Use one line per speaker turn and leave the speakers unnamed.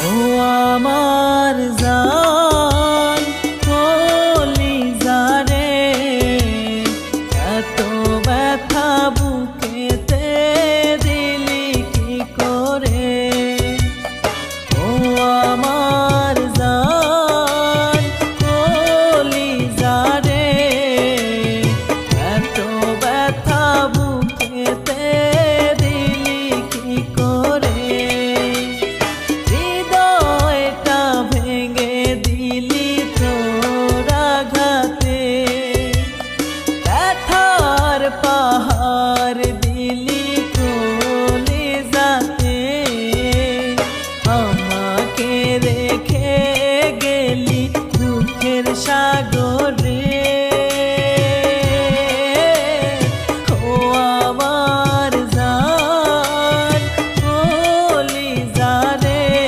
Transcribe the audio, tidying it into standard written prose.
ও আমার জান কলিজা রে, এত ব্যথা বুকেতে দিলি কি করে। ও আমার জান কলিজা রে, এত ব্যথা বুকেতে দিলি কি করে। হৃদয়টা ভেঙে দিলি তোর আঘাতে, ব্যথার পাহাড় দিলি কলিজাতে। আমাকে রেখে গেলি দুঃখের সাগর